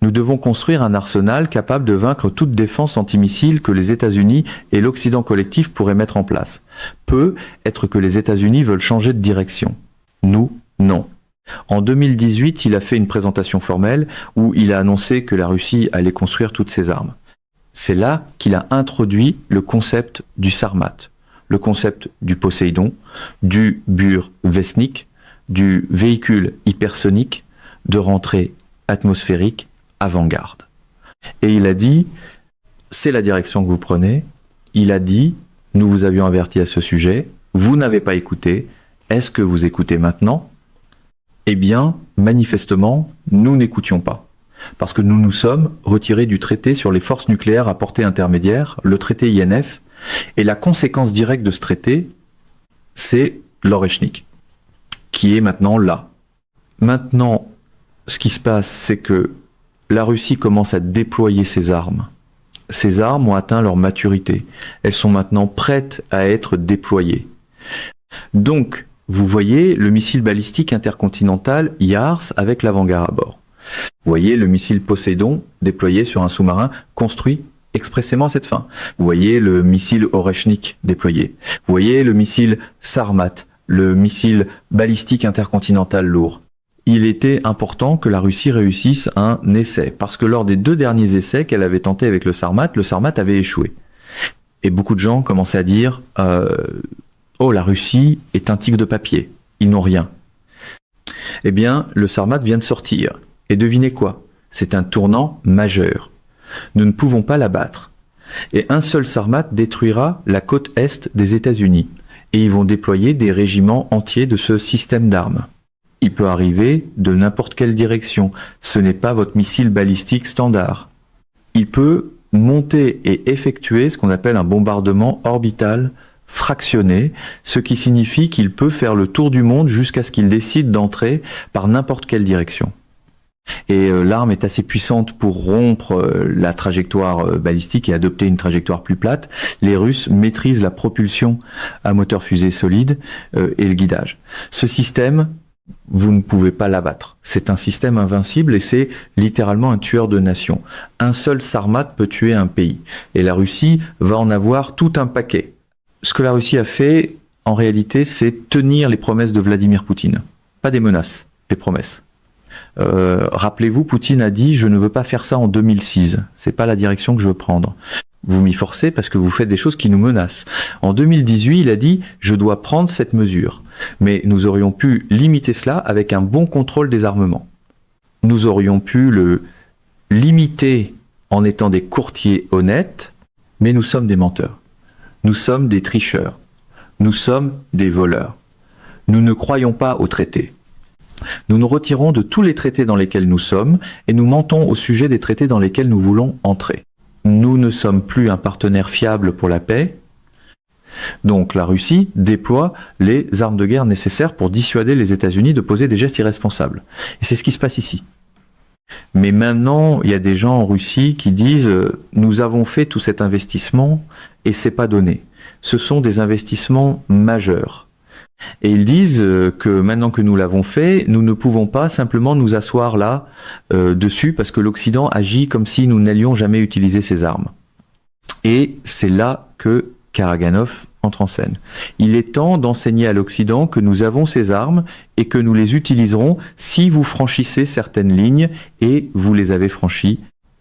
Nous devons construire un arsenal capable de vaincre toute défense antimissile que les États-Unis et l'Occident collectif pourraient mettre en place. Peut être que les États-Unis veulent changer de direction. Nous, non. En 2018, il a fait une présentation formelle où il a annoncé que la Russie allait construire toutes ses armes. C'est là qu'il a introduit le concept du Sarmat, le concept du Poséidon, du Burevestnik, du véhicule hypersonique de rentrée atmosphérique avant-garde. Et il a dit, c'est la direction que vous prenez. Il a dit, nous vous avions averti à ce sujet, vous n'avez pas écouté, est-ce que vous écoutez maintenant ? Eh bien, manifestement, nous n'écoutions pas. Parce que nous nous sommes retirés du traité sur les forces nucléaires à portée intermédiaire, le traité INF, et la conséquence directe de ce traité, c'est l'Oreshnik, qui est maintenant là. Maintenant, ce qui se passe, c'est que la Russie commence à déployer ses armes. Ces armes ont atteint leur maturité. Elles sont maintenant prêtes à être déployées. Donc, vous voyez le missile balistique intercontinental Yars avec l'avant-garde à bord. Vous voyez le missile Poséidon déployé sur un sous-marin construit expressément à cette fin. Vous voyez le missile Oreshnik déployé. Vous voyez le missile Sarmat, le missile balistique intercontinental lourd. Il était important que la Russie réussisse un essai, parce que lors des 2 derniers essais qu'elle avait tentés avec le Sarmat avait échoué. Et beaucoup de gens commençaient à dire oh, la Russie est un tigre de papier, ils n'ont rien. Eh bien, le Sarmat vient de sortir. Et devinez quoi ? C'est un tournant majeur. Nous ne pouvons pas l'abattre. Et un seul Sarmat détruira la côte est des États-Unis. Et ils vont déployer des régiments entiers de ce système d'armes. Il peut arriver de n'importe quelle direction. Ce n'est pas votre missile balistique standard. Il peut monter et effectuer ce qu'on appelle un bombardement orbital fractionné, ce qui signifie qu'il peut faire le tour du monde jusqu'à ce qu'il décide d'entrer par n'importe quelle direction. Et l'arme est assez puissante pour rompre la trajectoire balistique et adopter une trajectoire plus plate. Les Russes maîtrisent la propulsion à moteur fusée solide et le guidage. Ce système, vous ne pouvez pas l'abattre. C'est un système invincible et c'est littéralement un tueur de nations. Un seul Sarmat peut tuer un pays. Et la Russie va en avoir tout un paquet. Ce que la Russie a fait, en réalité, c'est tenir les promesses de Vladimir Poutine. Pas des menaces, les promesses. Rappelez-vous, Poutine a dit « Je ne veux pas faire ça en 2006. C'est pas la direction que je veux prendre. » Vous m'y forcez parce que vous faites des choses qui nous menacent. En 2018, il a dit « Je dois prendre cette mesure. » Mais nous aurions pu limiter cela avec un bon contrôle des armements. Nous aurions pu le limiter en étant des courtiers honnêtes, mais nous sommes des menteurs. Nous sommes des tricheurs. Nous sommes des voleurs. Nous ne croyons pas aux traités. Nous nous retirons de tous les traités dans lesquels nous sommes et nous mentons au sujet des traités dans lesquels nous voulons entrer. Nous ne sommes plus un partenaire fiable pour la paix. Donc la Russie déploie les armes de guerre nécessaires pour dissuader les États-Unis de poser des gestes irresponsables. Et c'est ce qui se passe ici. Mais maintenant, il y a des gens en Russie qui disent « Nous avons fait tout cet investissement et c'est pas donné. Ce sont des investissements majeurs. » Et ils disent que maintenant que nous l'avons fait, nous ne pouvons pas simplement nous asseoir là, dessus, parce que l'Occident agit comme si nous n'allions jamais utiliser ces armes. Et c'est là que Karaganov entre en scène. Il est temps d'enseigner à l'Occident que nous avons ces armes et que nous les utiliserons si vous franchissez certaines lignes, et vous les avez franchies.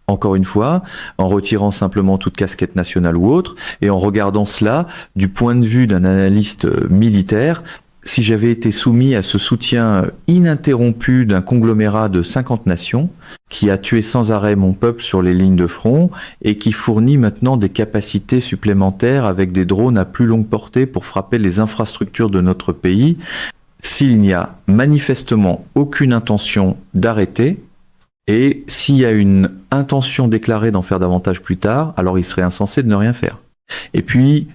Encore une fois, en retirant simplement toute casquette nationale ou autre, et en regardant cela du point de vue d'un analyste militaire, si j'avais été soumis à ce soutien ininterrompu d'un conglomérat de 50 nations, qui a tué sans arrêt mon peuple sur les lignes de front, et qui fournit maintenant des capacités supplémentaires avec des drones à plus longue portée pour frapper les infrastructures de notre pays, s'il n'y a manifestement aucune intention d'arrêter, et s'il y a une intention déclarée d'en faire davantage plus tard, alors il serait insensé de ne rien faire. Et puis,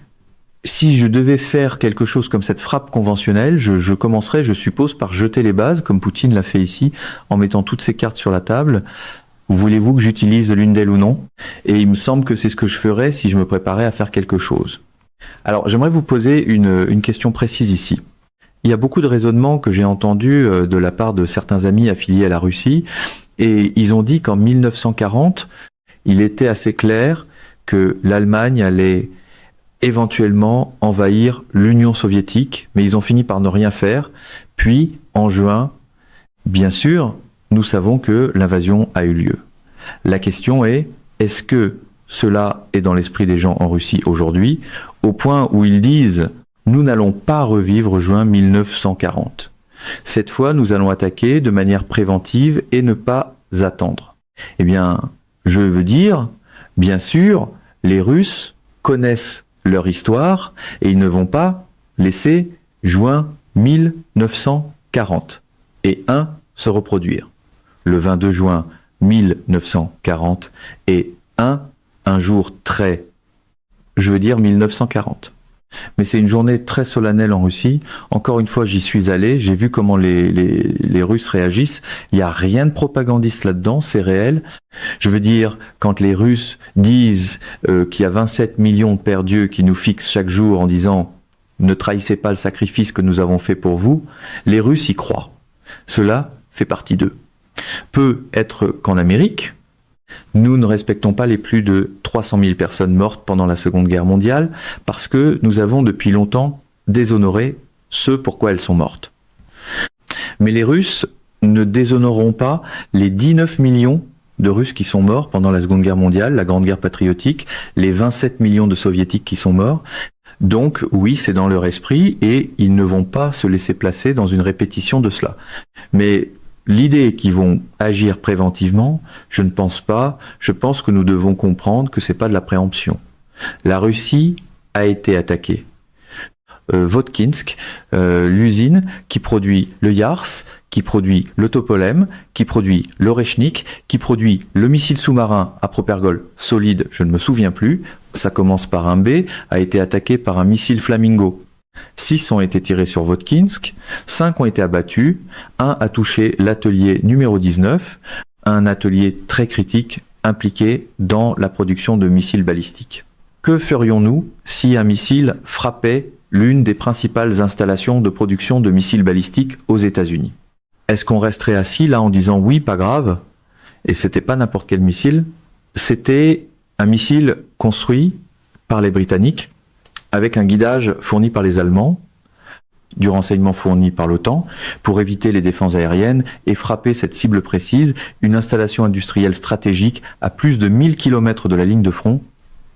si je devais faire quelque chose comme cette frappe conventionnelle, je commencerais, je suppose, par jeter les bases, comme Poutine l'a fait ici, en mettant toutes ses cartes sur la table. Voulez-vous que j'utilise l'une d'elles ou non ? Et il me semble que c'est ce que je ferais si je me préparais à faire quelque chose. Alors, j'aimerais vous poser une question précise ici. Il y a beaucoup de raisonnements que j'ai entendus de la part de certains amis affiliés à la Russie, et ils ont dit qu'en 1940, il était assez clair que l'Allemagne allait éventuellement envahir l'Union soviétique, mais ils ont fini par ne rien faire. Puis, en juin, bien sûr, nous savons que l'invasion a eu lieu. La question est-ce que cela est dans l'esprit des gens en Russie aujourd'hui, au point où ils disent « Nous n'allons pas revivre juin 1940. Cette fois, nous allons attaquer de manière préventive et ne pas attendre. » Eh bien, je veux dire, bien sûr, les Russes connaissent leur histoire et ils ne vont pas laisser juin 1940 et se reproduire. Le 22 juin 1940 et un jour très, je veux dire 1940. Mais c'est une journée très solennelle en Russie. Encore une fois, j'y suis allé, j'ai vu comment les Russes réagissent. Il n'y a rien de propagandiste là-dedans, c'est réel. Je veux dire, quand les Russes disent qu'il y a 27 millions de pères Dieu qui nous fixent chaque jour en disant « Ne trahissez pas le sacrifice que nous avons fait pour vous », les Russes y croient. Cela fait partie d'eux. Peut être qu'en Amérique, nous ne respectons pas les plus de 300 000 personnes mortes pendant la Seconde Guerre mondiale parce que nous avons depuis longtemps déshonoré ce pourquoi elles sont mortes. Mais les Russes ne déshonoreront pas les 19 millions de Russes qui sont morts pendant la Seconde Guerre mondiale, la Grande Guerre patriotique, les 27 millions de Soviétiques qui sont morts. Donc oui, c'est dans leur esprit et ils ne vont pas se laisser placer dans une répétition de cela. Mais l'idée qu'ils vont agir préventivement, je ne pense pas. Je pense que nous devons comprendre que c'est pas de la préemption. La Russie a été attaquée. Votkinsk, l'usine qui produit le Yars, qui produit le Topolem, qui produit l'Orechnik, qui produit le missile sous-marin à Propergol solide, je ne me souviens plus, ça commence par un B, a été attaqué par un missile Flamingo. 6 ont été tirés sur Votkinsk, 5 ont été abattus, 1 a touché l'atelier numéro 19, un atelier très critique impliqué dans la production de missiles balistiques. Que ferions-nous si un missile frappait l'une des principales installations de production de missiles balistiques aux États-Unis? Est-ce qu'on resterait assis là en disant oui, pas grave? Et c'était pas n'importe quel missile, c'était un missile construit par les Britanniques, avec un guidage fourni par les Allemands, du renseignement fourni par l'OTAN, pour éviter les défenses aériennes et frapper cette cible précise, une installation industrielle stratégique à plus de 1000 km de la ligne de front,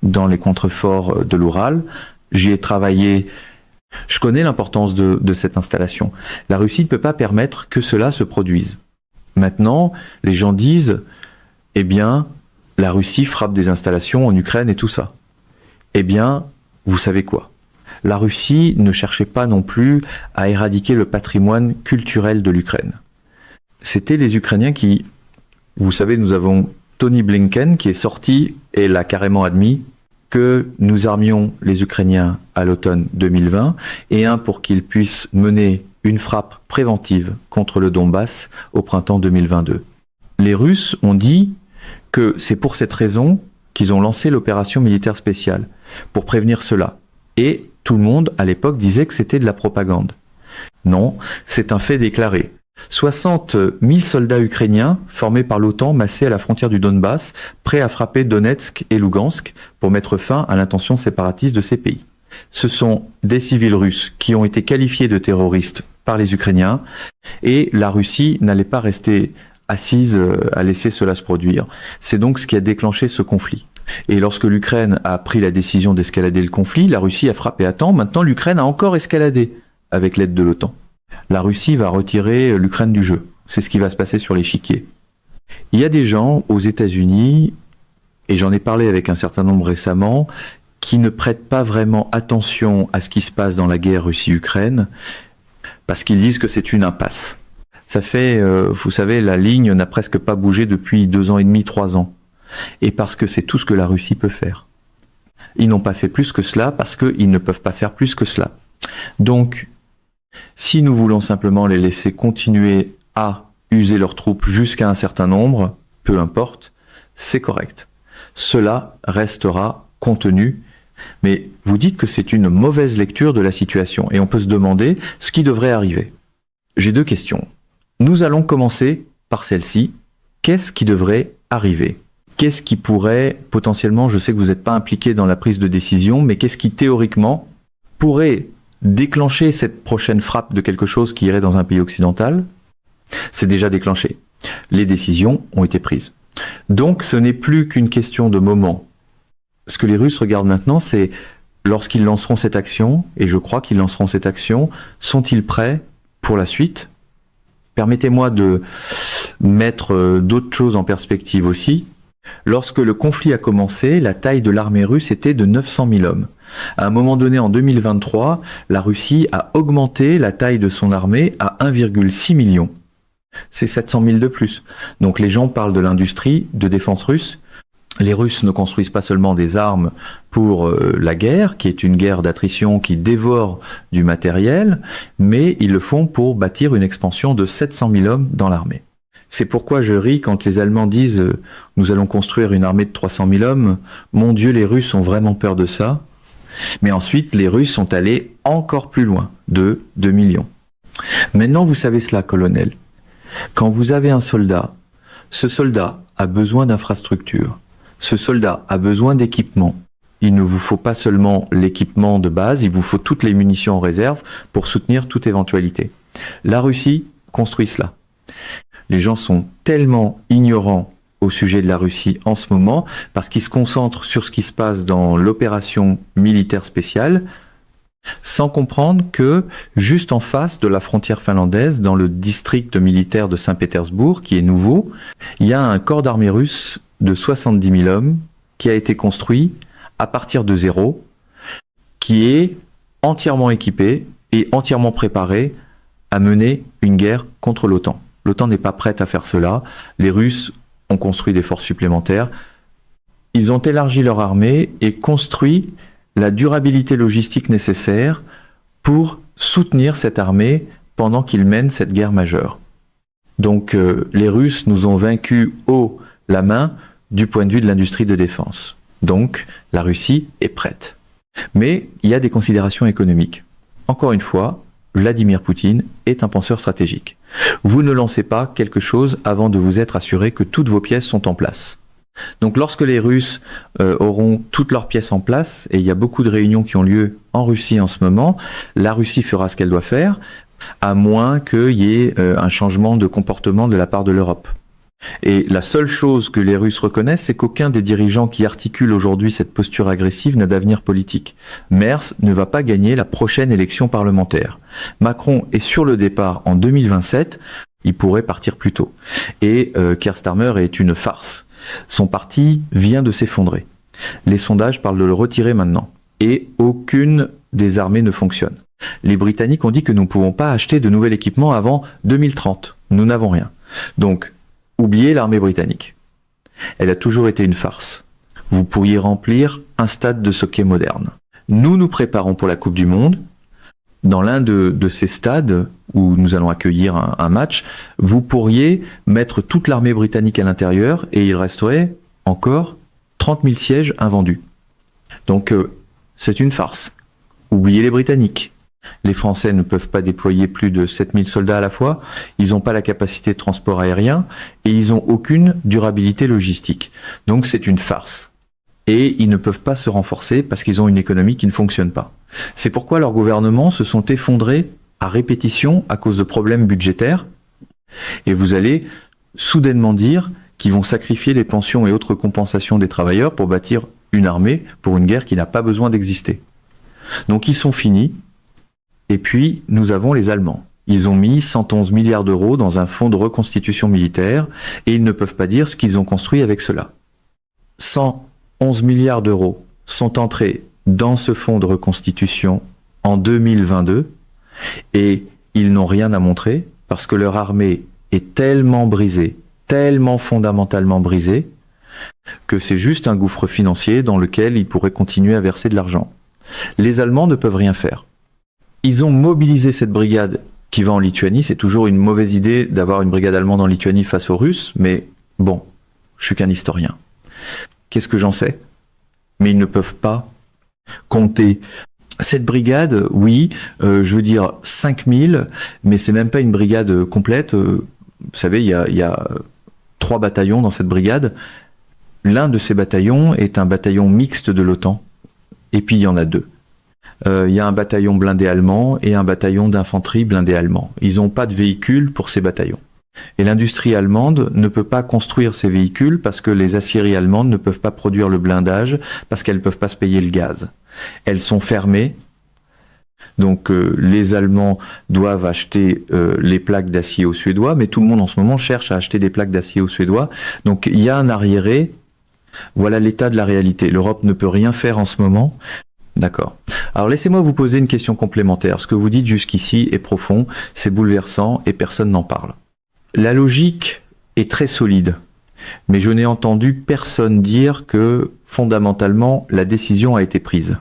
dans les contreforts de l'Oural. J'y ai travaillé, je connais l'importance de cette installation. La Russie ne peut pas permettre que cela se produise. Maintenant, les gens disent, eh bien, la Russie frappe des installations en Ukraine et tout ça. Eh bien, vous savez quoi? La Russie ne cherchait pas non plus à éradiquer le patrimoine culturel de l'Ukraine. C'était les Ukrainiens qui, vous savez, nous avons Tony Blinken qui est sorti et l'a carrément admis que nous armions les Ukrainiens à l'automne 2020 et pour qu'ils puissent mener une frappe préventive contre le Donbass au printemps 2022. Les Russes ont dit que c'est pour cette raison qu'ils ont lancé l'opération militaire spéciale, pour prévenir cela. Et tout le monde, à l'époque, disait que c'était de la propagande. Non, c'est un fait déclaré. 60 000 soldats ukrainiens formés par l'OTAN massés à la frontière du Donbass, prêts à frapper Donetsk et Lugansk pour mettre fin à l'intention séparatiste de ces pays. Ce sont des civils russes qui ont été qualifiés de terroristes par les Ukrainiens et la Russie n'allait pas rester assise à laisser cela se produire. C'est donc ce qui a déclenché ce conflit. Et lorsque l'Ukraine a pris la décision d'escalader le conflit, la Russie a frappé à temps. Maintenant, l'Ukraine a encore escaladé avec l'aide de l'OTAN. La Russie va retirer l'Ukraine du jeu. C'est ce qui va se passer sur l'échiquier. Il y a des gens aux États-Unis, et j'en ai parlé avec un certain nombre récemment, qui ne prêtent pas vraiment attention à ce qui se passe dans la guerre Russie-Ukraine, parce qu'ils disent que c'est une impasse. Ça fait, vous savez, la ligne n'a presque pas bougé depuis 2 ans et demi, 3 ans. Et parce que c'est tout ce que la Russie peut faire. Ils n'ont pas fait plus que cela parce qu'ils ne peuvent pas faire plus que cela. Donc, si nous voulons simplement les laisser continuer à user leurs troupes jusqu'à un certain nombre, peu importe, c'est correct. Cela restera contenu Mais vous dites que c'est une mauvaise lecture de la situation et on peut se demander ce qui devrait arriver. J'ai 2 questions. Nous allons commencer par celle-ci. Qu'est-ce qui devrait arriver ? Qu'est-ce qui pourrait potentiellement, je sais que vous n'êtes pas impliqué dans la prise de décision, mais qu'est-ce qui théoriquement pourrait déclencher cette prochaine frappe de quelque chose qui irait dans un pays occidental ? C'est déjà déclenché. Les décisions ont été prises. Donc ce n'est plus qu'une question de moment. Ce que les Russes regardent maintenant, c'est lorsqu'ils lanceront cette action, et je crois qu'ils lanceront cette action, sont-ils prêts pour la suite ? Permettez-moi de mettre d'autres choses en perspective aussi. Lorsque le conflit a commencé, la taille de l'armée russe était de 900 000 hommes. À un moment donné, en 2023, la Russie a augmenté la taille de son armée à 1,6 million. C'est 700 000 de plus. Donc les gens parlent de l'industrie de défense russe. Les Russes ne construisent pas seulement des armes pour la guerre, qui est une guerre d'attrition qui dévore du matériel, mais ils le font pour bâtir une expansion de 700 000 hommes dans l'armée. C'est pourquoi je ris quand les Allemands disent « nous allons construire une armée de 300 000 hommes ». Mon Dieu, les Russes ont vraiment peur de ça. Mais ensuite, les Russes sont allés encore plus loin, de 2 millions. Maintenant, vous savez cela, colonel. Quand vous avez un soldat, ce soldat a besoin d'infrastructures. Ce soldat a besoin d'équipement. Il ne vous faut pas seulement l'équipement de base, il vous faut toutes les munitions en réserve pour soutenir toute éventualité. La Russie construit cela. Les gens sont tellement ignorants au sujet de la Russie en ce moment parce qu'ils se concentrent sur ce qui se passe dans l'opération militaire spéciale sans comprendre que juste en face de la frontière finlandaise, dans le district militaire de Saint-Pétersbourg, qui est nouveau, il y a un corps d'armée russe de 70 000 hommes qui a été construit à partir de zéro, qui est entièrement équipé et entièrement préparé à mener une guerre contre l'OTAN. L'OTAN n'est pas prête à faire cela. Les Russes ont construit des forces supplémentaires. Ils ont élargi leur armée et construit la durabilité logistique nécessaire pour soutenir cette armée pendant qu'ils mènent cette guerre majeure. Donc les Russes nous ont vaincus haut la main du point de vue de l'industrie de défense. Donc la Russie est prête. Mais il y a des considérations économiques. Encore une fois, Vladimir Poutine est un penseur stratégique. Vous ne lancez pas quelque chose avant de vous être assuré que toutes vos pièces sont en place. Donc lorsque les Russes auront toutes leurs pièces en place, et il y a beaucoup de réunions qui ont lieu en Russie en ce moment, la Russie fera ce qu'elle doit faire, à moins qu'il y ait un changement de comportement de la part de l'Europe. Et la seule chose que les Russes reconnaissent, c'est qu'aucun des dirigeants qui articulent aujourd'hui cette posture agressive n'a d'avenir politique. Merz ne va pas gagner la prochaine élection parlementaire. Macron est sur le départ en 2027, il pourrait partir plus tôt. Et Keir Starmer est une farce. Son parti vient de s'effondrer. Les sondages parlent de le retirer maintenant. Et aucune des armées ne fonctionne. Les Britanniques ont dit que nous ne pouvons pas acheter de nouvel équipement avant 2030. Nous n'avons rien. Donc, oubliez l'armée britannique. Elle a toujours été une farce. Vous pourriez remplir un stade de hockey moderne. Nous nous préparons pour la Coupe du Monde. Dans l'un de ces stades où nous allons accueillir un match, vous pourriez mettre toute l'armée britannique à l'intérieur et il resterait encore 30 000 sièges invendus. Donc c'est une farce. Oubliez les Britanniques. Les Français ne peuvent pas déployer plus de 7000 soldats à la fois, ils n'ont pas la capacité de transport aérien et ils n'ont aucune durabilité logistique. Donc c'est une farce. Et ils ne peuvent pas se renforcer parce qu'ils ont une économie qui ne fonctionne pas. C'est pourquoi leurs gouvernements se sont effondrés à répétition à cause de problèmes budgétaires. Et vous allez soudainement dire qu'ils vont sacrifier les pensions et autres compensations des travailleurs pour bâtir une armée pour une guerre qui n'a pas besoin d'exister. Donc ils sont finis. Et puis, nous avons les Allemands. Ils ont mis 111 milliards d'euros dans un fonds de reconstitution militaire et ils ne peuvent pas dire ce qu'ils ont construit avec cela. 111 milliards d'euros sont entrés dans ce fonds de reconstitution en 2022 et ils n'ont rien à montrer parce que leur armée est tellement brisée, tellement fondamentalement brisée, que c'est juste un gouffre financier dans lequel ils pourraient continuer à verser de l'argent. Les Allemands ne peuvent rien faire. Ils ont mobilisé cette brigade qui va en Lituanie. C'est toujours une mauvaise idée d'avoir une brigade allemande en Lituanie face aux Russes, mais bon, je suis qu'un historien. Qu'est-ce que j'en sais? Mais ils ne peuvent pas Compter. Cette brigade, oui, je veux dire 5000, mais c'est même pas une brigade complète. Vous savez, il y a 3 bataillons dans cette brigade. L'un de ces bataillons est un bataillon mixte de l'OTAN. Et puis il y en a 2. Il y a un bataillon blindé allemand et un bataillon d'infanterie blindé allemand. Ils n'ont pas de véhicules pour ces bataillons. Et l'industrie allemande ne peut pas construire ces véhicules parce que les aciéries allemandes ne peuvent pas produire le blindage parce qu'elles ne peuvent pas se payer le gaz. Elles sont fermées. Donc les Allemands doivent acheter les plaques d'acier aux Suédois, mais tout le monde en ce moment cherche à acheter des plaques d'acier aux Suédois. Donc il y a un arriéré. Voilà l'état de la réalité. L'Europe ne peut rien faire en ce moment. D'accord. Alors laissez-moi vous poser une question complémentaire. Ce que vous dites jusqu'ici est profond, c'est bouleversant et personne n'en parle. La logique est très solide, mais je n'ai entendu personne dire que fondamentalement la décision a été prise.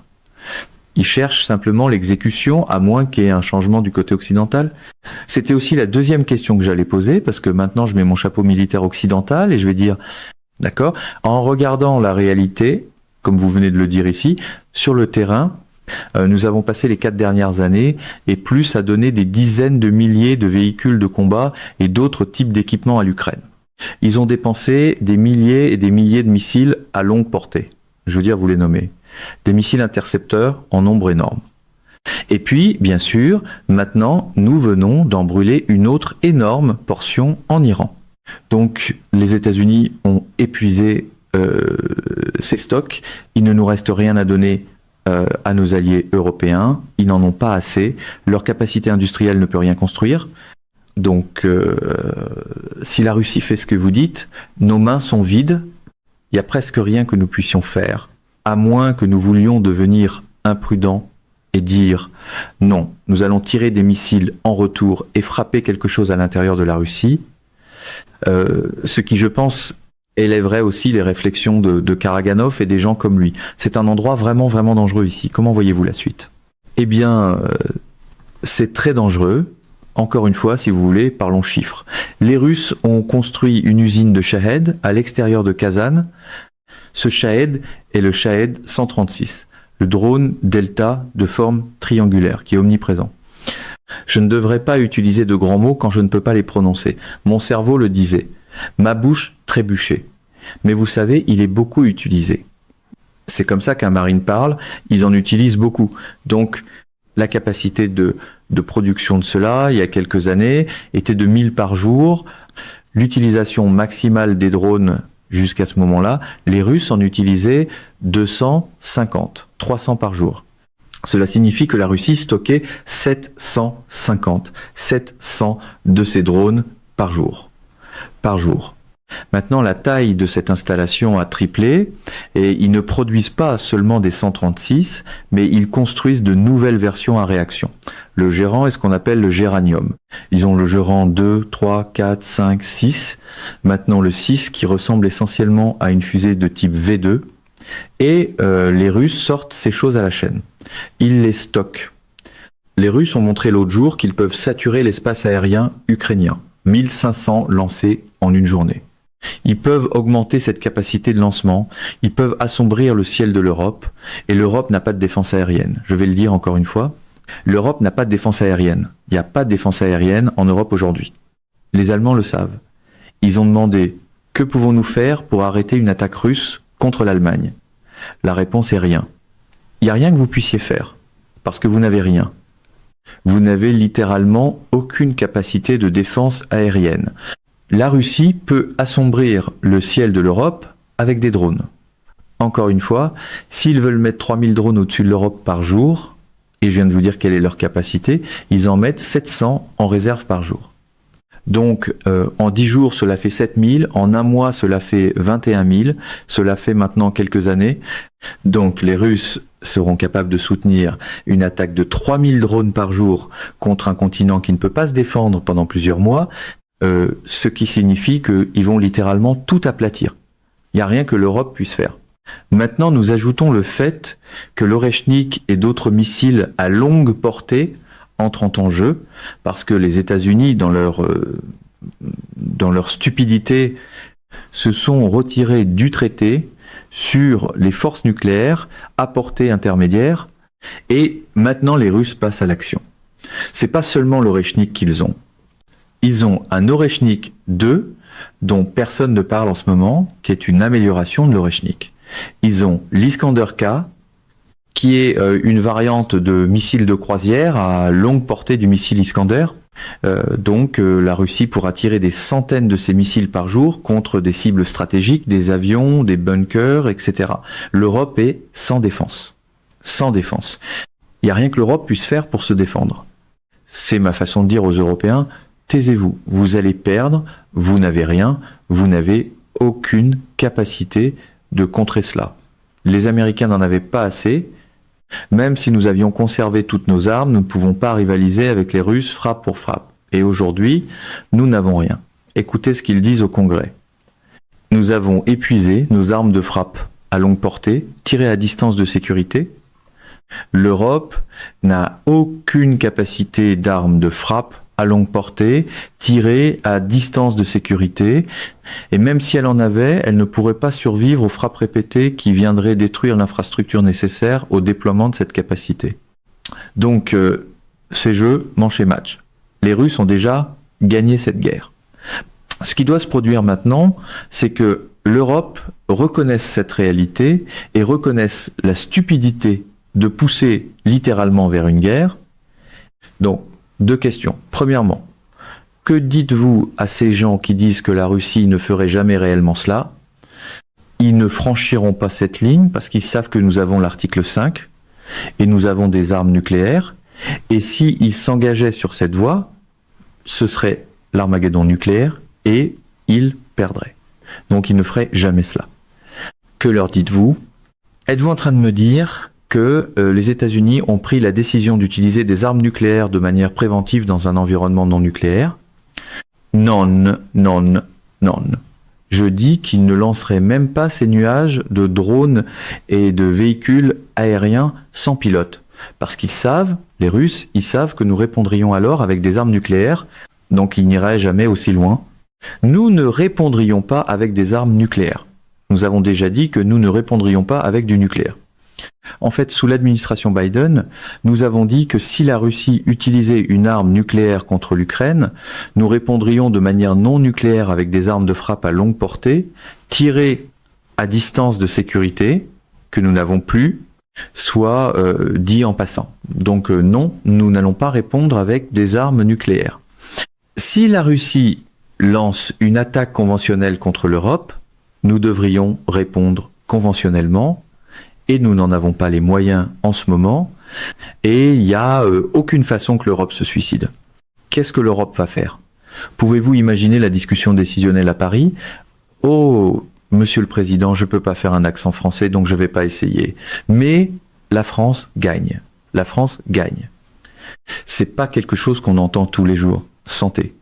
Ils cherchent simplement l'exécution, à moins qu'il y ait un changement du côté occidental. C'était aussi la deuxième question que j'allais poser, parce que maintenant je mets mon chapeau militaire occidental et je vais dire, d'accord, en regardant la réalité, comme vous venez de le dire ici, sur le terrain, nous avons passé les 4 dernières années et plus à donner des dizaines de milliers de véhicules de combat et d'autres types d'équipements à l'Ukraine. Ils ont dépensé des milliers et des milliers de missiles à longue portée. Je veux dire, vous les nommez. Des missiles intercepteurs en nombre énorme. Et puis, bien sûr, maintenant, nous venons d'en brûler une autre énorme portion en Iran. Donc, les États-Unis ont épuisé ces stocks. Il ne nous reste rien à donner à nos alliés européens. Ils n'en ont pas assez. Leur capacité industrielle ne peut rien construire. Donc, si la Russie fait ce que vous dites, nos mains sont vides. Il n'y a presque rien que nous puissions faire, à moins que nous voulions devenir imprudents et dire non, nous allons tirer des missiles en retour et frapper quelque chose à l'intérieur de la Russie. Ce qui, je pense, élèverait aussi les réflexions de Karaganov et des gens comme lui. C'est un endroit vraiment, vraiment dangereux ici. Comment voyez-vous la suite? Eh bien, c'est très dangereux. Encore une fois, si vous voulez, parlons chiffres. Les Russes ont construit une usine de Shahed à l'extérieur de Kazan. Ce Shahed est le Shahed 136, le drone Delta de forme triangulaire qui est omniprésent. Je ne devrais pas utiliser de grands mots quand je ne peux pas les prononcer. Mon cerveau le disait. Ma bouche trébuchait. Mais vous savez, il est beaucoup utilisé. C'est comme ça qu'un marine parle, ils en utilisent beaucoup. Donc, la capacité de production de cela, il y a quelques années, était de 1000 par jour. L'utilisation maximale des drones jusqu'à ce moment-là, les Russes en utilisaient 250, 300 par jour. Cela signifie que la Russie stockait 700 de ces drones par jour. Maintenant, la taille de cette installation a triplé et ils ne produisent pas seulement des 136, mais ils construisent de nouvelles versions à réaction. Le gérant est ce qu'on appelle le géranium. Ils ont le gérant 2, 3, 4, 5, 6. Maintenant le 6 qui ressemble essentiellement à une fusée de type V2. Et les Russes sortent ces choses à la chaîne. Ils les stockent. Les Russes ont montré l'autre jour qu'ils peuvent saturer l'espace aérien ukrainien. 1500 lancés en une journée. Ils peuvent augmenter cette capacité de lancement, ils peuvent assombrir le ciel de l'Europe, et l'Europe n'a pas de défense aérienne. Je vais le dire encore une fois, l'Europe n'a pas de défense aérienne. Il n'y a pas de défense aérienne en Europe aujourd'hui. Les Allemands le savent. Ils ont demandé « Que pouvons-nous faire pour arrêter une attaque russe contre l'Allemagne ?» La réponse est rien. Il n'y a rien que vous puissiez faire, parce que vous n'avez rien. Vous n'avez littéralement aucune capacité de défense aérienne. La Russie peut assombrir le ciel de l'Europe avec des drones. Encore une fois, s'ils veulent mettre 3000 drones au-dessus de l'Europe par jour, et je viens de vous dire quelle est leur capacité, ils en mettent 700 en réserve par jour. Donc en 10 jours, cela fait 7000, en un mois, cela fait 21 000, cela fait maintenant quelques années. Donc les Russes seront capables de soutenir une attaque de 3000 drones par jour contre un continent qui ne peut pas se défendre pendant plusieurs mois, ce qui signifie qu'ils vont littéralement tout aplatir. Il n'y a rien que l'Europe puisse faire. Maintenant, nous ajoutons le fait que l'Oreshnik et d'autres missiles à longue portée entrent en jeu, parce que les États-Unis, dans leur stupidité, se sont retirés du traité sur les forces nucléaires à portée intermédiaire, et maintenant les Russes passent à l'action. C'est pas seulement l'Oreshnik qu'ils ont. Ils ont un Oreshnik 2, dont personne ne parle en ce moment, qui est une amélioration de l'Oreshnik. Ils ont l'Iskander-K, qui est une variante de missile de croisière à longue portée du missile Iskander. La Russie pourra tirer des centaines de ces missiles par jour contre des cibles stratégiques, des avions, des bunkers, etc. L'Europe est sans défense. Sans défense. Il n'y a rien que l'Europe puisse faire pour se défendre. C'est ma façon de dire aux Européens, taisez-vous, vous allez perdre, vous n'avez rien, vous n'avez aucune capacité de contrer cela. Les Américains n'en avaient pas assez. Même si nous avions conservé toutes nos armes, nous ne pouvons pas rivaliser avec les Russes frappe pour frappe. Et aujourd'hui, nous n'avons rien. Écoutez ce qu'ils disent au Congrès. Nous avons épuisé nos armes de frappe à longue portée, tirées à distance de sécurité. L'Europe n'a aucune capacité d'armes de frappe à longue portée, tirée à distance de sécurité, et même si elle en avait, elle ne pourrait pas survivre aux frappes répétées qui viendraient détruire l'infrastructure nécessaire au déploiement de cette capacité. Donc, ces jeux, manche et match. Les Russes ont déjà gagné cette guerre. Ce qui doit se produire maintenant, c'est que l'Europe reconnaisse cette réalité et reconnaisse la stupidité de pousser littéralement vers une guerre. Donc, deux questions. Premièrement, que dites-vous à ces gens qui disent que la Russie ne ferait jamais réellement cela? Ils ne franchiront pas cette ligne parce qu'ils savent que nous avons l'article 5 et nous avons des armes nucléaires. Et s'ils s'engageaient sur cette voie, ce serait l'Armageddon nucléaire et ils perdraient. Donc ils ne feraient jamais cela. Que leur dites-vous? Êtes-vous en train de me dire que les États-Unis ont pris la décision d'utiliser des armes nucléaires de manière préventive dans un environnement non nucléaire? Non, non, non. Je dis qu'ils ne lanceraient même pas ces nuages de drones et de véhicules aériens sans pilote. Parce qu'ils savent, les Russes, ils savent que nous répondrions alors avec des armes nucléaires, donc ils n'iraient jamais aussi loin. Nous ne répondrions pas avec des armes nucléaires. Nous avons déjà dit que nous ne répondrions pas avec du nucléaire. En fait, sous l'administration Biden, nous avons dit que si la Russie utilisait une arme nucléaire contre l'Ukraine, nous répondrions de manière non nucléaire avec des armes de frappe à longue portée, tirées à distance de sécurité, que nous n'avons plus, soit dit en passant. Donc non, nous n'allons pas répondre avec des armes nucléaires. Si la Russie lance une attaque conventionnelle contre l'Europe, nous devrions répondre conventionnellement, et nous n'en avons pas les moyens en ce moment, et il n'y a aucune façon que l'Europe se suicide. Qu'est-ce que l'Europe va faire? Pouvez-vous imaginer la discussion décisionnelle à Paris? Oh, Monsieur le Président, je ne peux pas faire un accent français, donc je ne vais pas essayer. Mais la France gagne. La France gagne. C'est pas quelque chose qu'on entend tous les jours. Santé.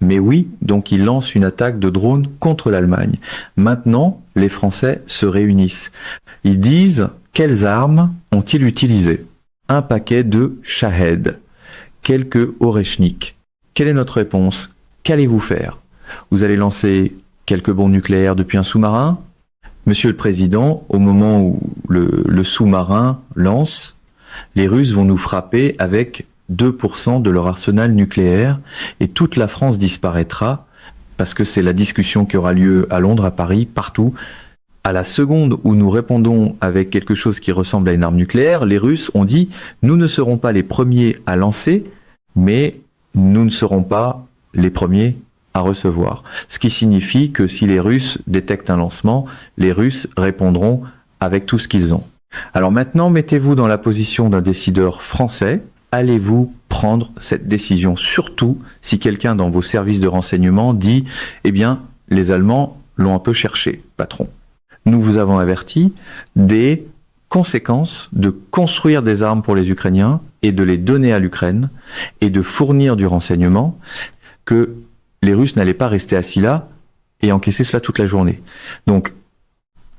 Mais oui, donc ils lancent une attaque de drone contre l'Allemagne. Maintenant, les Français se réunissent. Ils disent, quelles armes ont-ils utilisées? Un paquet de Shahed, quelques Oreshnik. Quelle est notre réponse? Qu'allez-vous faire? Vous allez lancer quelques bombes nucléaires depuis un sous-marin? Monsieur le Président, au moment où le sous-marin lance, les Russes vont nous frapper avec 2% de leur arsenal nucléaire et toute la France disparaîtra parce que c'est la discussion qui aura lieu à Londres, à Paris, partout. À la seconde où nous répondons avec quelque chose qui ressemble à une arme nucléaire, les Russes ont dit « Nous ne serons pas les premiers à lancer, mais nous ne serons pas les premiers à recevoir. » Ce qui signifie que si les Russes détectent un lancement, les Russes répondront avec tout ce qu'ils ont. Alors maintenant, mettez-vous dans la position d'un décideur français. Allez-vous prendre cette décision? Surtout si quelqu'un dans vos services de renseignement dit « Eh bien, les Allemands l'ont un peu cherché, patron. » Nous vous avons averti des conséquences de construire des armes pour les Ukrainiens et de les donner à l'Ukraine et de fournir du renseignement, que les Russes n'allaient pas rester assis là et encaisser cela toute la journée. Donc,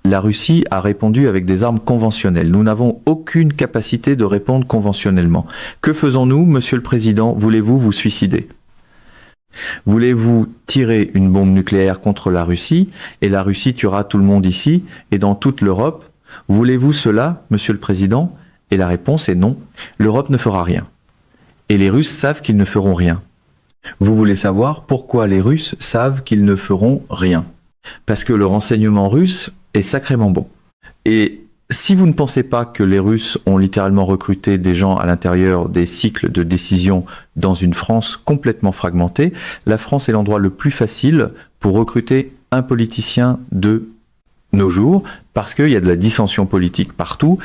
la Russie a répondu avec des armes conventionnelles. Nous n'avons aucune capacité de répondre conventionnellement. Que faisons-nous, Monsieur le Président? Voulez-vous vous suicider? Voulez-vous tirer une bombe nucléaire contre la Russie et la Russie tuera tout le monde ici et dans toute l'Europe? Voulez-vous cela, Monsieur le Président? Et la réponse est non, l'Europe ne fera rien. Et les Russes savent qu'ils ne feront rien. Vous voulez savoir pourquoi les Russes savent qu'ils ne feront rien? Parce que le renseignement russe est sacrément bon. Et si vous ne pensez pas que les Russes ont littéralement recruté des gens à l'intérieur des cycles de décision dans une France complètement fragmentée, la France est l'endroit le plus facile pour recruter un politicien de nos jours, parce qu'il y a de la dissension politique partout.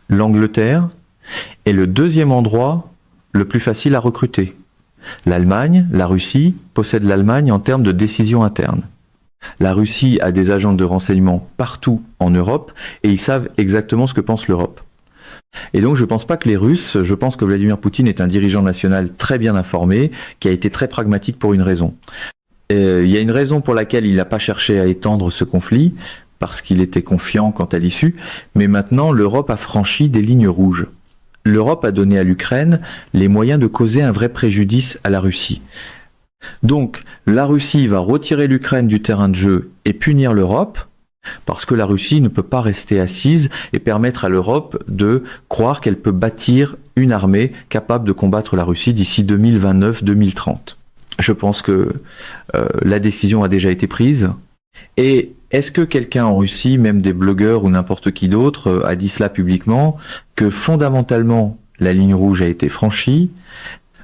L'Angleterre est le deuxième endroit le plus facile à recruter. L'Allemagne, la Russie, possède l'Allemagne en termes de décision interne. La Russie a des agents de renseignement partout en Europe et ils savent exactement ce que pense l'Europe. Et donc je ne pense pas que les Russes, je pense que Vladimir Poutine est un dirigeant national très bien informé, qui a été très pragmatique pour une raison. Il y a une raison pour laquelle il n'a pas cherché à étendre ce conflit, parce qu'il était confiant quant à l'issue, mais maintenant l'Europe a franchi des lignes rouges. L'Europe a donné à l'Ukraine les moyens de causer un vrai préjudice à la Russie. Donc, la Russie va retirer l'Ukraine du terrain de jeu et punir l'Europe, parce que la Russie ne peut pas rester assise et permettre à l'Europe de croire qu'elle peut bâtir une armée capable de combattre la Russie d'ici 2029-2030. Je pense que la décision a déjà été prise. Et est-ce que quelqu'un en Russie, même des blogueurs ou n'importe qui d'autre, a dit cela publiquement, que fondamentalement la ligne rouge a été franchie,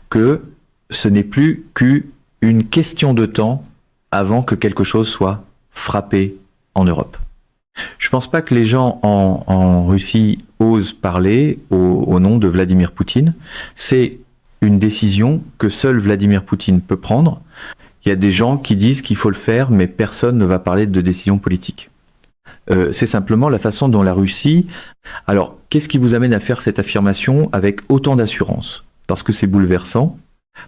que ce n'est plus qu'une question de temps avant que quelque chose soit frappé en Europe? Je ne pense pas que les gens en Russie osent parler au nom de Vladimir Poutine. C'est une décision que seul Vladimir Poutine peut prendre. Il y a des gens qui disent qu'il faut le faire, mais personne ne va parler de décision politique. C'est simplement la façon dont la Russie... Alors, qu'est-ce qui vous amène à faire cette affirmation avec autant d'assurance? Parce que c'est bouleversant,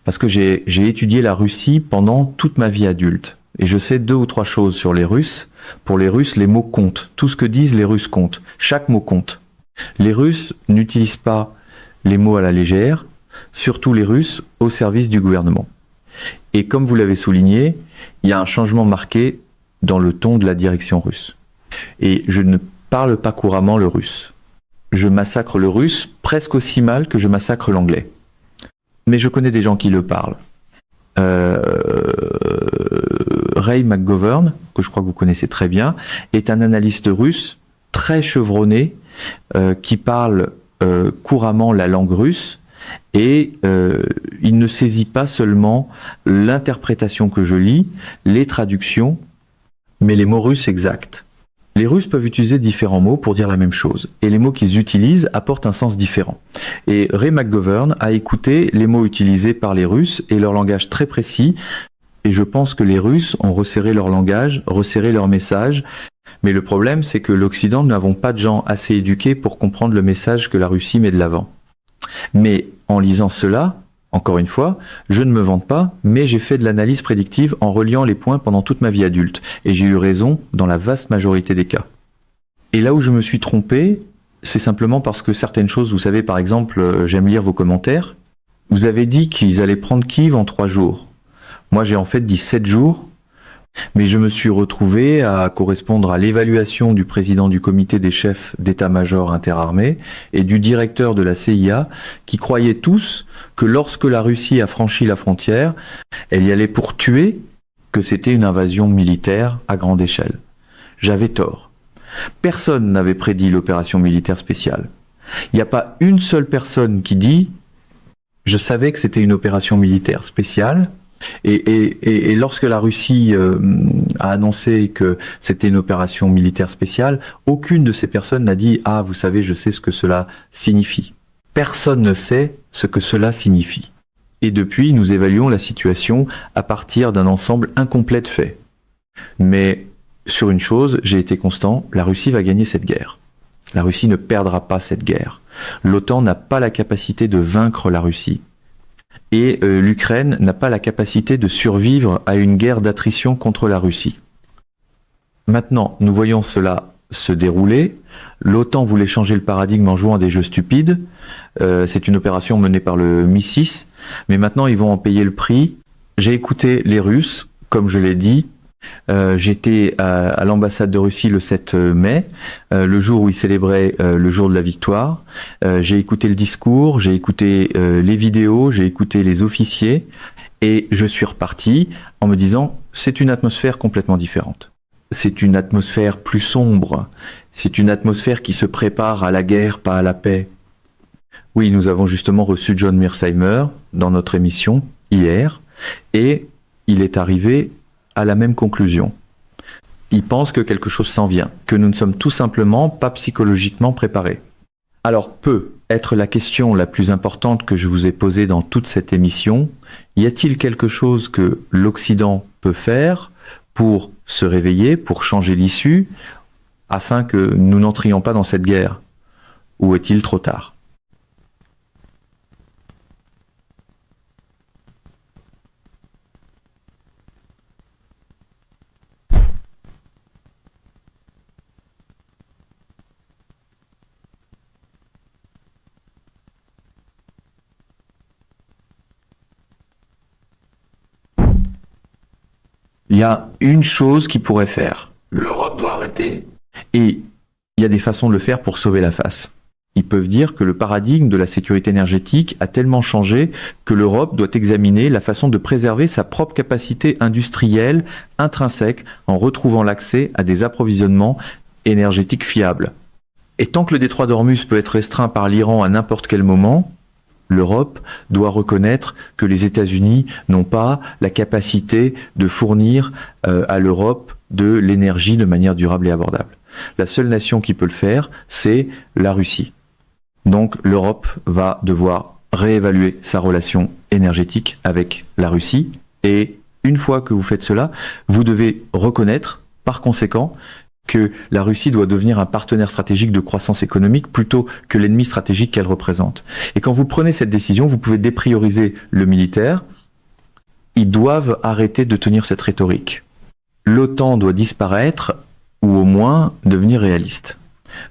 parce que j'ai étudié la Russie pendant toute ma vie adulte. Et je sais 2 ou 3 choses sur les Russes. Pour les Russes, les mots comptent. Tout ce que disent les Russes compte. Chaque mot compte. Les Russes n'utilisent pas les mots à la légère, surtout les Russes au service du gouvernement. Et comme vous l'avez souligné, il y a un changement marqué dans le ton de la direction russe. Et je ne parle pas couramment le russe. Je massacre le russe presque aussi mal que je massacre l'anglais. Mais je connais des gens qui le parlent. Ray McGovern, que je crois que vous connaissez très bien, est un analyste russe très chevronné qui parle couramment la langue russe. Et il ne saisit pas seulement l'interprétation que je lis, les traductions, mais les mots russes exacts. Les Russes peuvent utiliser différents mots pour dire la même chose, et les mots qu'ils utilisent apportent un sens différent. Et Ray McGovern a écouté les mots utilisés par les Russes et leur langage très précis, et je pense que les Russes ont resserré leur langage, resserré leur message, mais le problème c'est que l'Occident, nous n'avons pas de gens assez éduqués pour comprendre le message que la Russie met de l'avant. Mais en lisant cela, encore une fois, je ne me vante pas, mais j'ai fait de l'analyse prédictive en reliant les points pendant toute ma vie adulte. Et j'ai eu raison dans la vaste majorité des cas. Et là où je me suis trompé, c'est simplement parce que certaines choses, vous savez, par exemple, j'aime lire vos commentaires. Vous avez dit qu'ils allaient prendre Kiev en 3 jours. Moi, j'ai en fait dit 7 jours. Mais je me suis retrouvé à correspondre à l'évaluation du président du comité des chefs d'état-major interarmés et du directeur de la CIA qui croyaient tous que lorsque la Russie a franchi la frontière, elle y allait pour tuer, que c'était une invasion militaire à grande échelle. J'avais tort. Personne n'avait prédit l'opération militaire spéciale. Il n'y a pas une seule personne qui dit « je savais que c'était une opération militaire spéciale ». Et lorsque la Russie a annoncé que c'était une opération militaire spéciale, aucune de ces personnes n'a dit « Ah, vous savez, je sais ce que cela signifie ». Personne ne sait ce que cela signifie. Et depuis, nous évaluons la situation à partir d'un ensemble incomplet de faits. Mais sur une chose, j'ai été constant, la Russie va gagner cette guerre. La Russie ne perdra pas cette guerre. L'OTAN n'a pas la capacité de vaincre la Russie. Et l'Ukraine n'a pas la capacité de survivre à une guerre d'attrition contre la Russie. Maintenant, nous voyons cela se dérouler. L'OTAN voulait changer le paradigme en jouant à des jeux stupides. C'est une opération menée par le Mi-6. Mais maintenant, ils vont en payer le prix J'ai écouté les Russes, comme je l'ai dit. J'étais à l'ambassade de Russie le 7 mai, le jour où ils célébraient le jour de la victoire. J'ai écouté le discours, j'ai écouté les vidéos, j'ai écouté les officiers et je suis reparti en me disant c'est une atmosphère complètement différente. C'est une atmosphère plus sombre, c'est une atmosphère qui se prépare à la guerre, pas à la paix. Oui, nous avons justement reçu John Mearsheimer dans notre émission hier et il est arrivé à la même conclusion. Il pense que quelque chose s'en vient, que nous ne sommes tout simplement pas psychologiquement préparés. Alors peut être la question la plus importante que je vous ai posée dans toute cette émission, y a-t-il quelque chose que l'Occident peut faire pour se réveiller, pour changer l'issue, afin que nous n'entrions pas dans cette guerre? Ou est-il trop tard? Il y a une chose qu'il pourrait faire. L'Europe doit arrêter. Et il y a des façons de le faire pour sauver la face. Ils peuvent dire que le paradigme de la sécurité énergétique a tellement changé que l'Europe doit examiner la façon de préserver sa propre capacité industrielle intrinsèque en retrouvant l'accès à des approvisionnements énergétiques fiables. Et tant que le détroit d'Ormuz peut être restreint par l'Iran à n'importe quel moment, l'Europe doit reconnaître que les États-Unis n'ont pas la capacité de fournir à l'Europe de l'énergie de manière durable et abordable. La seule nation qui peut le faire, c'est la Russie. Donc l'Europe va devoir réévaluer sa relation énergétique avec la Russie. Et une fois que vous faites cela, vous devez reconnaître, par conséquent, que la Russie doit devenir un partenaire stratégique de croissance économique plutôt que l'ennemi stratégique qu'elle représente. Et quand vous prenez cette décision, vous pouvez déprioriser le militaire. Ils doivent arrêter de tenir cette rhétorique. L'OTAN doit disparaître ou au moins devenir réaliste.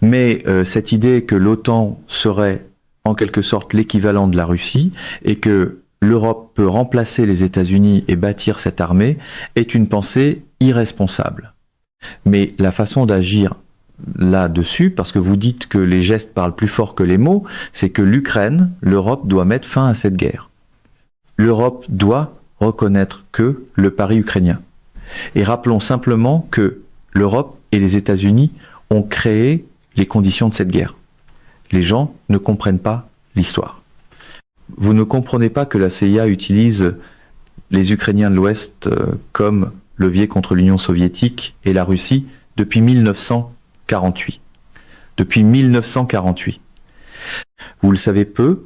Mais cette idée que l'OTAN serait en quelque sorte l'équivalent de la Russie et que l'Europe peut remplacer les États-Unis et bâtir cette armée est une pensée irresponsable. Mais la façon d'agir là-dessus, parce que vous dites que les gestes parlent plus fort que les mots, c'est que l'Ukraine, l'Europe doit mettre fin à cette guerre. L'Europe doit reconnaître que le pari ukrainien. Et rappelons simplement que l'Europe et les États-Unis ont créé les conditions de cette guerre. Les gens ne comprennent pas l'histoire. Vous ne comprenez pas que la CIA utilise les Ukrainiens de l'Ouest comme levier contre l'Union soviétique et la Russie depuis 1948. Depuis 1948. Vous le savez peu,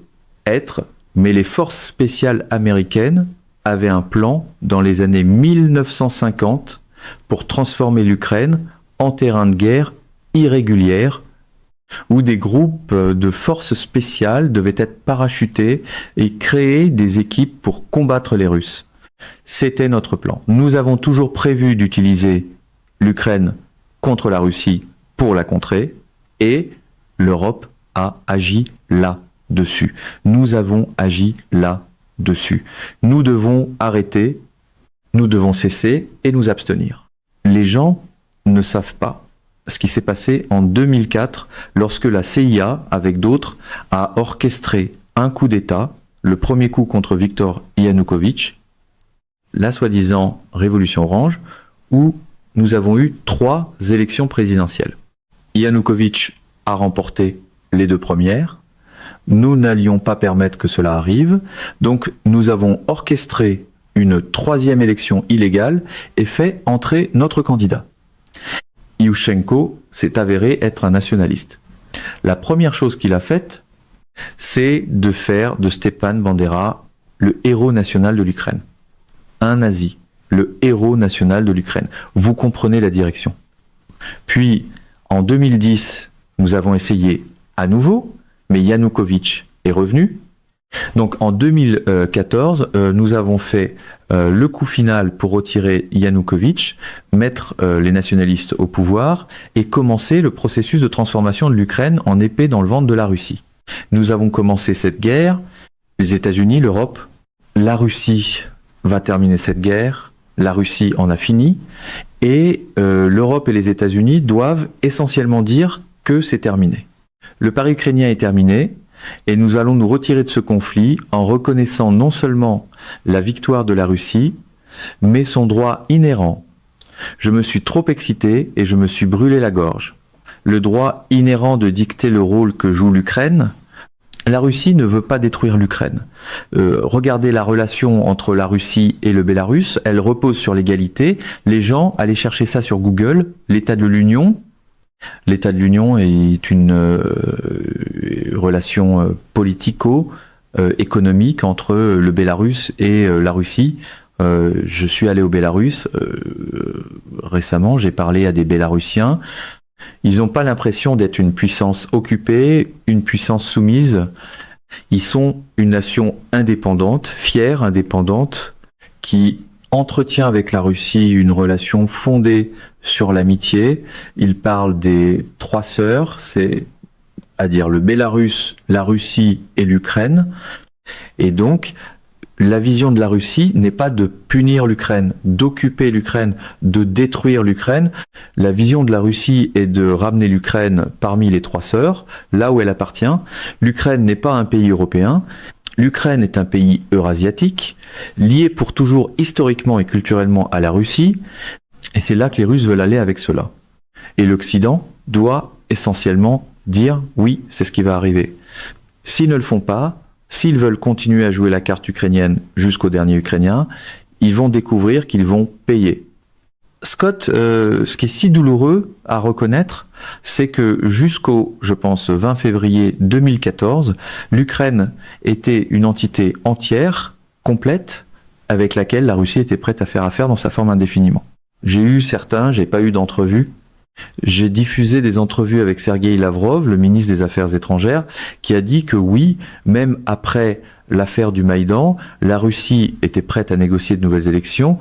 mais les forces spéciales américaines avaient un plan dans les années 1950 pour transformer l'Ukraine en terrain de guerre irrégulière où des groupes de forces spéciales devaient être parachutés et créer des équipes pour combattre les Russes. C'était notre plan. Nous avons toujours prévu d'utiliser l'Ukraine contre la Russie pour la contrer et l'Europe a agi là-dessus. Nous avons agi là-dessus. Nous devons arrêter, nous devons cesser et nous abstenir. Les gens ne savent pas ce qui s'est passé en 2004 lorsque la CIA, avec d'autres, a orchestré un coup d'État, le premier coup contre Viktor Yanukovych, la soi-disant Révolution Orange, où nous avons eu 3 élections présidentielles. Yanukovych a remporté les 2 premières. Nous n'allions pas permettre que cela arrive. Donc nous avons orchestré une 3e élection illégale et fait entrer notre candidat. Yushchenko s'est avéré être un nationaliste. La première chose qu'il a faite, c'est de faire de Stepan Bandera le héros national de l'Ukraine. Un nazi, le héros national de l'Ukraine. Vous comprenez la direction. Puis, en 2010, nous avons essayé à nouveau, mais Yanukovych est revenu. Donc en 2014, nous avons fait le coup final pour retirer Yanukovych, mettre les nationalistes au pouvoir et commencer le processus de transformation de l'Ukraine en épée dans le ventre de la Russie. Nous avons commencé cette guerre, les États-Unis, l'Europe, la Russie va terminer cette guerre, la Russie en a fini, et l'Europe et les États-Unis doivent essentiellement dire que c'est terminé. Le pari ukrainien est terminé, et nous allons nous retirer de ce conflit en reconnaissant non seulement la victoire de la Russie, mais son droit inhérent. Je me suis trop excité et je me suis brûlé la gorge. Le droit inhérent de dicter le rôle que joue l'Ukraine. La Russie ne veut pas détruire l'Ukraine. Regardez la relation entre la Russie et le Bélarus, elle repose sur l'égalité. Les gens, allez chercher ça sur Google, l'état de l'Union. L'état de l'Union est une relation politico-économique entre le Bélarus et la Russie. Je suis allé au Bélarus récemment, j'ai parlé à des Bélarusiens. Ils n'ont pas l'impression d'être une puissance occupée, une puissance soumise. Ils sont une nation indépendante, fière, indépendante, qui entretient avec la Russie une relation fondée sur l'amitié. Ils parlent des trois sœurs, c'est-à-dire le Bélarus, la Russie et l'Ukraine. Et donc, la vision de la Russie n'est pas de punir l'Ukraine, d'occuper l'Ukraine, de détruire l'Ukraine. La vision de la Russie est de ramener l'Ukraine parmi les trois sœurs, là où elle appartient. L'Ukraine n'est pas un pays européen. L'Ukraine est un pays eurasiatique, lié pour toujours historiquement et culturellement à la Russie. Et c'est là que les Russes veulent aller avec cela. Et l'Occident doit essentiellement dire oui, c'est ce qui va arriver. S'ils ne le font pas, s'ils veulent continuer à jouer la carte ukrainienne jusqu'au dernier Ukrainien, ils vont découvrir qu'ils vont payer. Scott, ce qui est si douloureux à reconnaître, c'est que jusqu'au, je pense, 20 février 2014, l'Ukraine était une entité entière, complète, avec laquelle la Russie était prête à faire affaire dans sa forme indéfiniment. J'ai eu certains, j'ai pas eu d'entrevue. J'ai diffusé des entrevues avec Sergueï Lavrov, le ministre des Affaires étrangères, qui a dit que oui, même après l'affaire du Maïdan, la Russie était prête à négocier de nouvelles élections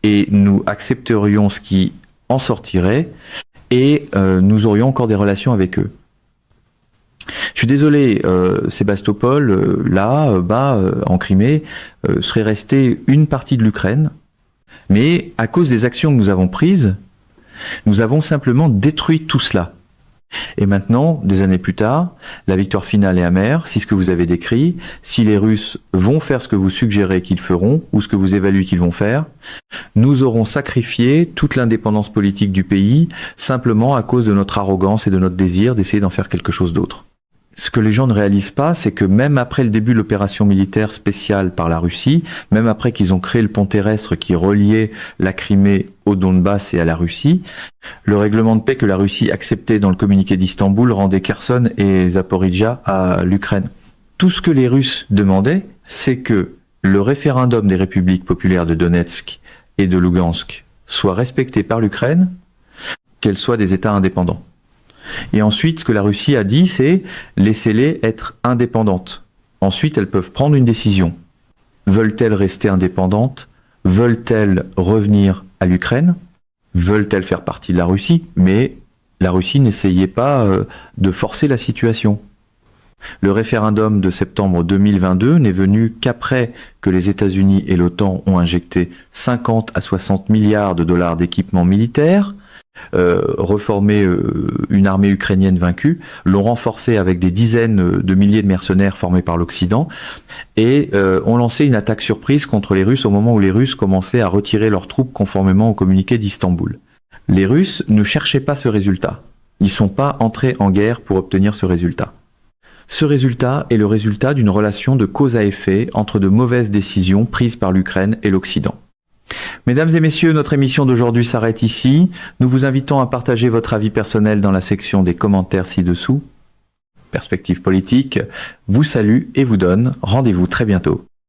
et nous accepterions ce qui en sortirait et nous aurions encore des relations avec eux. Je suis désolé, Sébastopol, là-bas, en Crimée, serait resté une partie de l'Ukraine, mais à cause des actions que nous avons prises, nous avons simplement détruit tout cela. Et maintenant, des années plus tard, la victoire finale est amère, si ce que vous avez décrit, si les Russes vont faire ce que vous suggérez qu'ils feront, ou ce que vous évaluez qu'ils vont faire, nous aurons sacrifié toute l'indépendance politique du pays, simplement à cause de notre arrogance et de notre désir d'essayer d'en faire quelque chose d'autre. Ce que les gens ne réalisent pas, c'est que même après le début de l'opération militaire spéciale par la Russie, même après qu'ils ont créé le pont terrestre qui reliait la Crimée au Donbass et à la Russie, le règlement de paix que la Russie acceptait dans le communiqué d'Istanbul rendait Kherson et Zaporijia à l'Ukraine. Tout ce que les Russes demandaient, c'est que le référendum des républiques populaires de Donetsk et de Lugansk soit respecté par l'Ukraine, qu'elles soient des États indépendants. Et ensuite, ce que la Russie a dit, c'est laissez-les être indépendantes. Ensuite, elles peuvent prendre une décision. Veulent-elles rester indépendantes? Veulent-elles revenir à l'Ukraine? Veulent-elles faire partie de la Russie? Mais la Russie n'essayait pas de forcer la situation. Le référendum de septembre 2022 n'est venu qu'après que les États-Unis et l'OTAN ont injecté 50 à 60 milliards de dollars d'équipements militaires, reformé une armée ukrainienne vaincue, l'ont renforcée avec des dizaines de milliers de mercenaires formés par l'Occident et ont lancé une attaque surprise contre les Russes au moment où les Russes commençaient à retirer leurs troupes conformément au communiqué d'Istanbul. Les Russes ne cherchaient pas ce résultat. Ils ne sont pas entrés en guerre pour obtenir ce résultat. Ce résultat est le résultat d'une relation de cause à effet entre de mauvaises décisions prises par l'Ukraine et l'Occident. Mesdames et messieurs, notre émission d'aujourd'hui s'arrête ici. Nous vous invitons à partager votre avis personnel dans la section des commentaires ci-dessous. Perspective politique vous salue et vous donne rendez-vous très bientôt.